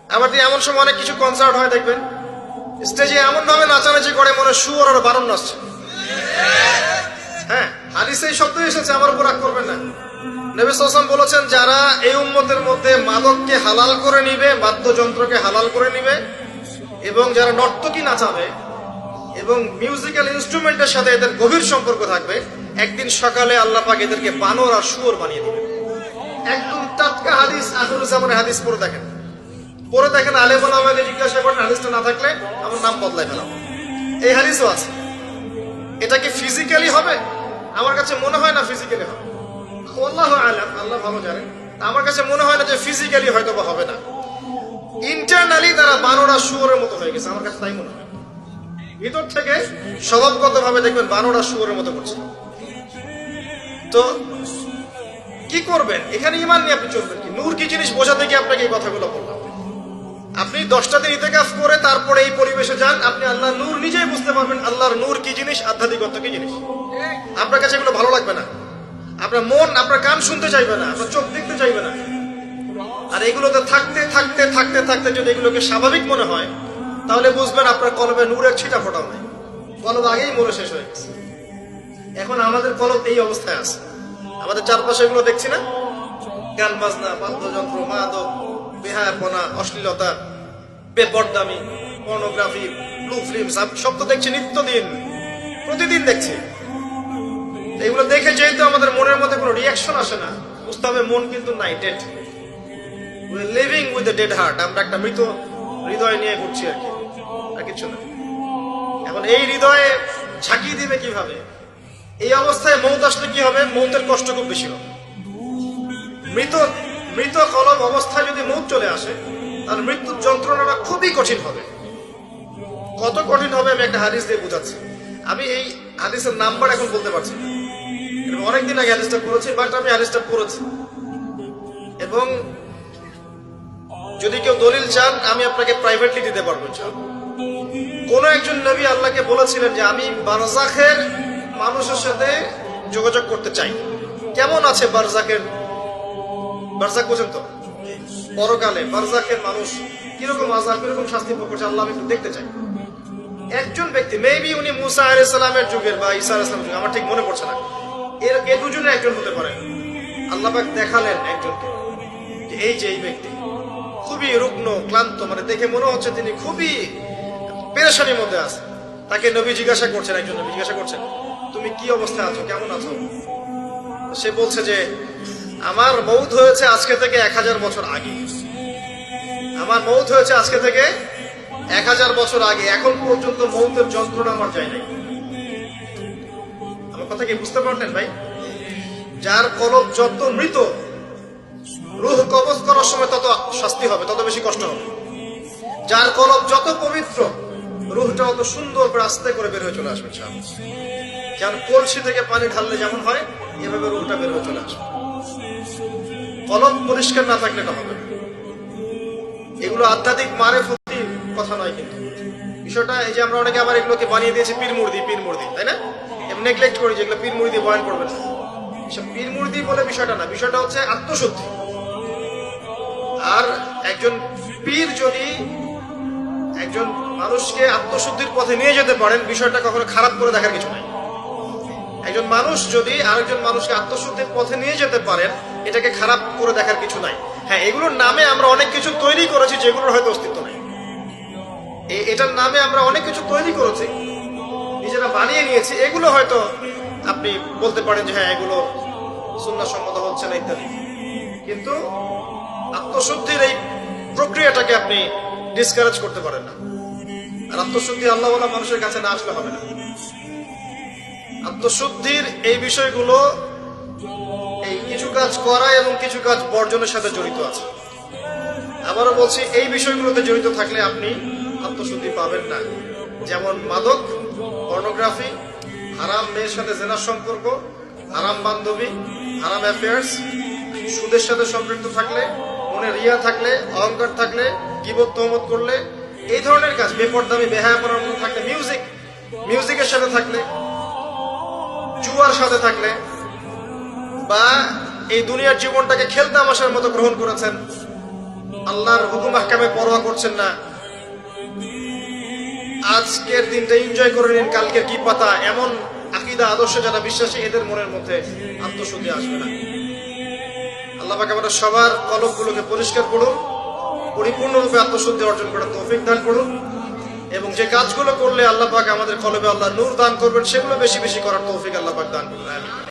আবার এমন সময় অনেক কিছু কনসার্ট হয়, দেখবেন স্টেজে এমন ভাবে নাচানাচি করে মনে শুয়োর আর বারণ নাচছে। হ্যাঁ, হাদিসে এই শব্দ এসেছে, আমার উপর রাগ করবেন না। নবী সাল্লাল্লাহু আলাইহি ওয়াসাল্লাম বলেছেন, যারা এই উম্মতের মধ্যে মাদককে হালাল করে নিবে, বাদ্যযন্ত্রকে হালাল করে নিবে, এবং যারা নর্তকী নাচাবে এবং মিউজিক্যাল ইনস্ট্রুমেন্টের সাথে এদের গভীর সম্পর্ক থাকবে, একদিন সকালে আল্লাহ পাক এদেরকে বানর আর শুয়োর বানিয়ে দিবে। একদম টাটকা হাদিস, আখিরুল জামানের হাদিস। পড়ে দেখেন, আলেম ওলামাকে জিজ্ঞাসা করেন, হাদিসটা না থাকলে আমার নাম বদলাই ফেলাম। এই হাদিসও আছে। এটা কি ফিজিক্যালি হবে? আমার কাছে মনে হয় না ফিজিক্যালি হবে। আল্লাহু আ'লাম, আল্লাহ ভালো জানেন। আমার কাছে মনে হয় না যে ফিজিক্যালি হয়তো বা হবে না। ইন্টারনালি তারা বানরা শুয়োরের মতো হয়ে গেছে, আমার কাছে তাই মনে হয়। ভিতর থেকে স্বভাবগত ভাবে দেখবেন বানরা শুয়োরের মতো করছে। তো কি করবেন? এখানে ঈমান নিয়ে আপনি চলবেন কি? নূর কি জিনিস বোঝাতে গিয়ে আপনাকে এই কথাগুলো বললাম। আপনি 10টা দিন ইতিকাফ করে তারপরে এই পরিবেশে যান, আপনি আল্লাহর নূর নিজেই বুঝতে পারবেন। আল্লাহর নূর কি জিনিস, আধ্যাত্মিকত্ব কি জিনিস। আপনার কাছে এগুলো ভালো লাগবে না, আপনার মন, আপনার কান শুনতে চাইবে না, আপনার চোখ দেখতে চাইবে না। আর এগুলোতে থাকতে থাকতে থাকতে থাকতে যদি এগুলোকে স্বাভাবিক মনে হয়, তাহলে বুঝবেন আপনার কলবে নূরের ছিটা ফোটাও নাই, কলব আগেই মরে শেষ হয়ে গেছে। এখন আমাদের কলব এই অবস্থায় আছে। আমাদের চারপাশে এগুলো দেখছি না, গান বাজনা, বাদ্যযন্ত্র, মাদক, বেহায়াপনা, অশ্লীলতা, বেপরদামি, পর্নোগ্রাফি, ব্লু ফিল্ম, সব তো দেখছি নিত্যদিন, প্রতিদিন দেখছি। এগুলো দেখে যেহেতু আমাদের মনের মধ্যে কোনো রিয়াকশন আসে না, বুঝতে হবে মন কিন্তু নাই, dead. We are living with a dead heart. আমরা একটা মৃত হৃদয় নিয়ে ঘুরছি আর কি, আর কিছু না। এখন এই হৃদয়ে ঝাঁকি দিবে কিভাবে? এই অবস্থায় মৌত আসলে কি হবে? মৌতের কষ্ট খুব বেশি হবে। মৃত কলব অবস্থায় যদি মৌত চলে আসে, তাহলে মৃত্যুর যন্ত্রণাটা খুবই কঠিন হবে। কত কঠিন হবে আমি একটা হাদিস দিয়ে বুঝাচ্ছি। আমি এই হাদিসের নাম্বার এখন বলতে পারছি না, অনেকদিন আগে হাদিসটা পড়েছি, বাট আমি হাদিসটা পড়েছি। এবং যদি কেউ দলিল চান, আমি আপনাকে প্রাইভেটলি দিতে পারবো। কোন একজন নবী আল্লাহকে বলেছিলেন যে আমি বারজাখের মানুষের সাথে যোগাযোগ করতে চাই। কেমন আছে বারজাখের? বারজাখ বোঝেন তো? পরকালে বারজাখের মানুষ কিরকম আযাব, কিরকম শাস্তি ভোগ করছে, আল্লাহ আমি একটু দেখতে চাই। একজন ব্যক্তি, মেবি উনি মুসা আলাইহিস সালামের যুগের বা ঈসা আলাইহিস সালামের যুগের, আমার ঠিক মনে পড়ছে না, এর দুজনে একজন হতে পারে। আল্লাহ পাক দেখালেন একজনকে যে এই ব্যক্তি খুবই রুগ্ন, ক্লান্ত, মানে দেখে মনে হচ্ছে তিনি খুবই পেরেশানির মধ্যে আছে। তাকে নবী জিজ্ঞাসা করছেন, একজন নবী জিজ্ঞাসা করছেন, তুমি কি অবস্থায় আছো, কেমন আছো? সে বলছে যে আমার মৌত হয়েছে আজকে থেকে 1000 বছর আগে। আমার মৌত হয়েছে আজকে থেকে 1000 বছর আগে, এখন পর্যন্ত মৌতের যন্ত্রণা আমার যায় নাই। আমার কথা কি বুঝতে পারলেন ভাই? যার কলব যত মৃত, রূহ কবজ করার সময় তত শাস্তি হবে, তত বেশি কষ্ট হবে। যার কলব যত পবিত্র, রূহটা অত সুন্দর করে আস্তে করে বের হয়ে চলে আসবে। যেমন কলসি থেকে পানি ঢাললে যেমন হয়, এভাবে রূহটা বের হয়ে চলে আসবে। কলব পরিষ্কার না থাকলে এটা হবে। এগুলো আধ্যাত্মিক মারেফতির কথা নয়, কিন্তু বিষয়টা এই যে আমরা অনেকে আবার এগুলোকে বানিয়ে দিয়েছি পীর মুর্দি, তাই না? এবং নেগলেক্ট করি যেগুলো পীর মুর্দি বয়ান করবে না। পীর মুর্দি বলে বিষয়টা না, বিষয়টা হচ্ছে আত্মশুদ্ধি। আর একজন পীর যদি একজন মানুষকে আত্মশুদ্ধির পথে নিয়ে যেতে পারেন, বিষয়টা কখনো খারাপ করে দেখার কিছু নাই। একজন মানুষ যদি আরেকজন মানুষকে আত্মশুদ্ধির পথে নিয়ে যেতে পারেন, এটাকে খারাপ করে দেখার কিছু নাই। হ্যাঁ, এগুলোর নামে আমরা অনেক কিছু তৈরি করেছি যেগুলোর হয়তো অস্তিত্ব নাই। এটার নামে আমরা অনেক কিছু তৈরি করেছি, নিজেরা বানিয়ে নিয়েছি। এগুলো হয়তো আপনি বলতে পারেন যে হ্যাঁ এগুলো সুন্নাহ সম্মত হচ্ছে না ইত্যাদি, কিন্তু আত্মশুদ্ধির এই প্রক্রিয়াটাকে আপনি ডিসকারেজ করতে পারেন না। আর আত্মশুদ্ধি আল্লাহ ওয়ালা মানুষের কাছে না আসলে হবে না। আত্মশুদ্ধির এই বিষয়গুলো এই কিছু কাজ করা এবং কিছু কাজ বর্জনের সাথে জড়িত আছে। আবারও বলছি, এই বিষয়গুলোতে জড়িত থাকলে আপনি আত্মশুদ্ধি পাবেন না। যেমন মাদক, পর্নোগ্রাফি, হারাম মেয়ের সাথে জেনার সম্পর্ক, হারাম বান্ধবী, হারাম অ্যাফেয়ার্স, সুদের সাথে সম্পৃক্ত থাকলে, মনে রিয়া থাকলে, অহংকার থাকলে, গীবত তহমত করলে, এই ধরনের কাজ, বেপরদামি, বেহায়াপনার মধ্যে থাকলে, মিউজিকের সাথে থাকলে, জুয়ার সাথে থাকলে, বা এই দুনিয়ার জীবনটাকে খেলতামাশার মতো গ্রহণ করেছেন, আল্লাহর হুকুম আহকামে পরোয়া করছেন না, আজকের দিনটা এনজয় করে নিন, কালকের কি পাতা, এমন আকীদা আদর্শে যারা বিশ্বাসী এদের মনের মধ্যে আত্মশুদ্ধি আসবে না। আল্লাহ পাক আমাদের সবার কলবগুলোকে পরিষ্কার করুন, পরিপূর্ণরূপে আত্মশুদ্ধি অর্জন করার তৌফিক দান করুন, এবং যে কাজগুলো করলে আল্লাহ পাক আমাদের কলবে আল্লাহ নূর দান করবেন সেগুলো বেশি বেশি করার তৌফিক আল্লাহ পাক দান করুন। আমিন।